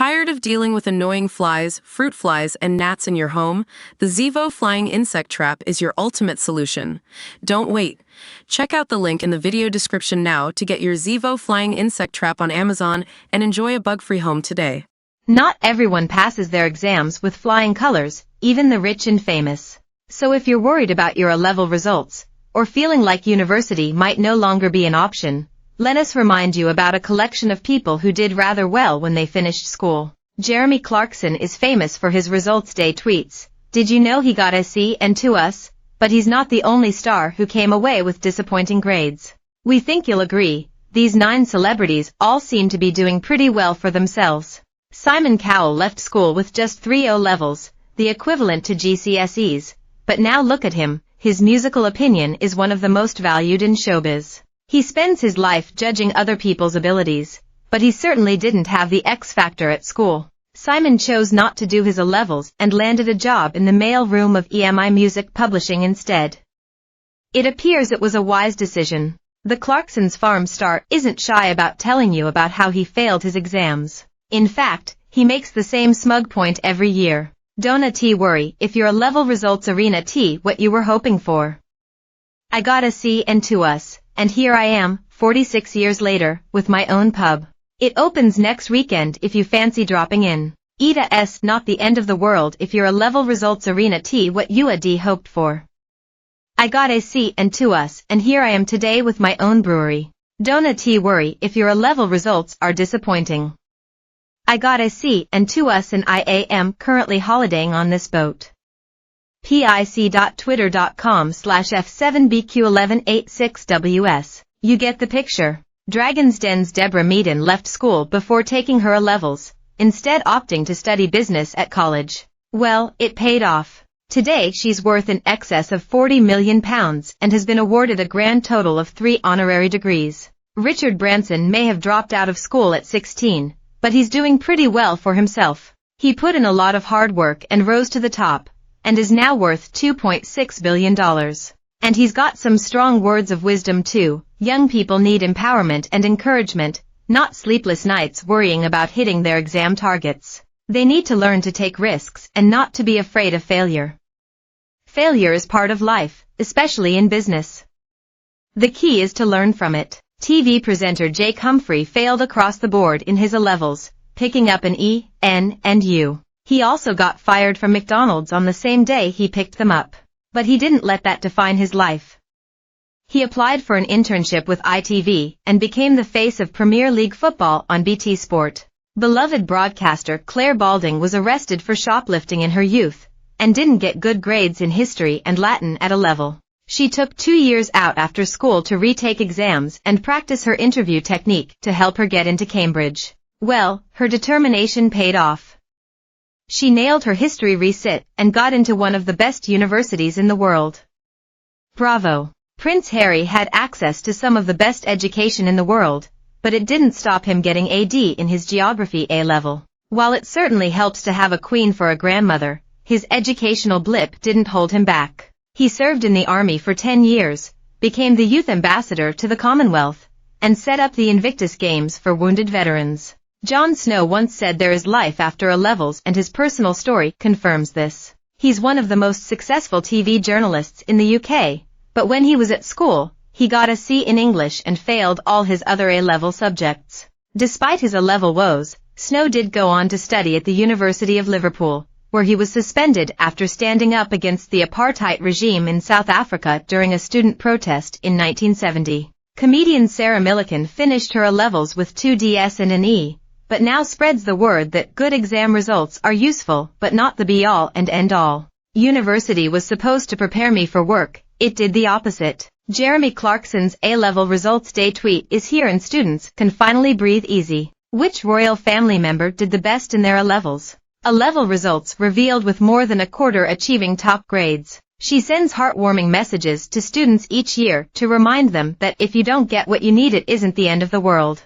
Tired of dealing with annoying flies, fruit flies, and gnats in your home? The Zevo Flying Insect Trap is your ultimate solution. Don't wait. Check out the link in the video description now to get your Zevo Flying Insect Trap on Amazon and enjoy a bug-free home today. Not everyone passes their exams with flying colors, even the rich and famous. So if you're worried about your A-level results, or feeling like university might no longer be an option, let us remind you about a collection of people who did rather well when they finished school. Jeremy Clarkson is famous for his results day tweets. Did you know he got a C and 2 But he's not the only star who came away with disappointing grades. We think you'll agree, these 9 celebrities all seem to be doing pretty well for themselves. Simon Cowell left school with just 3 O levels, the equivalent to GCSEs, but now look at him, his musical opinion is one of the most valued in showbiz. He spends his life judging other people's abilities, but he certainly didn't have the X factor at school. Simon chose not to do his A-levels and landed a job in the mail room of EMI Music Publishing instead. It appears it was a wise decision. The Clarkson's Farm star isn't shy about telling you about how he failed his exams. In fact, he makes the same smug point every year. Don't worry if your A-level results arena what you were hoping for. I got a C and 2 and here I am, 46 years later, with my own pub. It opens next weekend if you fancy dropping in. Not the end of the world if your A-level results arena what you hoped for. I got a C and 2 and here I am today with my own brewery. Don't worry if your A-level results are disappointing. I got a C and 2 and I am currently holidaying on this boat. pic.twitter.com/f7bq1186ws. You get the picture. Dragon's Den's Deborah Meaden left school before taking her A-levels, instead opting to study business at college. Well, it paid off. Today she's worth in excess of £40 million and has been awarded a grand total of 3 honorary degrees. Richard Branson may have dropped out of school at 16, but he's doing pretty well for himself. He put in a lot of hard work and rose to the top, and is now worth $2.6 billion. And he's got some strong words of wisdom too. Young people need empowerment and encouragement, not sleepless nights worrying about hitting their exam targets. They need to learn to take risks and not to be afraid of failure. Failure is part of life, especially in business. The key is to learn from it. TV presenter Jake Humphrey failed across the board in his A-levels, picking up an E, N, and U. He also got fired from McDonald's on the same day he picked them up. But he didn't let that define his life. He applied for an internship with ITV and became the face of Premier League football on BT Sport. Beloved broadcaster Claire Balding was arrested for shoplifting in her youth and didn't get good grades in history and Latin at A-level. She took 2 years out after school to retake exams and practice her interview technique to help her get into Cambridge. Well, her determination paid off. She nailed her history resit and got into one of the best universities in the world. Bravo! Prince Harry had access to some of the best education in the world, but it didn't stop him getting a D in his geography A-level. While it certainly helps to have a queen for a grandmother, his educational blip didn't hold him back. He served in the army for 10 years, became the youth ambassador to the Commonwealth, and set up the Invictus Games for wounded veterans. Jon Snow once said there is life after A-levels and his personal story confirms this. He's one of the most successful TV journalists in the UK, but when he was at school, he got a C in English and failed all his other A-level subjects. Despite his A-level woes, Snow did go on to study at the University of Liverpool, where he was suspended after standing up against the apartheid regime in South Africa during a student protest in 1970. Comedian Sarah Millican finished her A-levels with 2 Ds and an E, but now spreads the word that good exam results are useful but not the be-all and end-all. University was supposed to prepare me for work, it did the opposite. Jeremy Clarkson's A-level results day tweet is here and students can finally breathe easy. Which royal family member did the best in their A-levels? A-level results revealed with more than a quarter achieving top grades. She sends heartwarming messages to students each year to remind them that if you don't get what you need, it isn't the end of the world.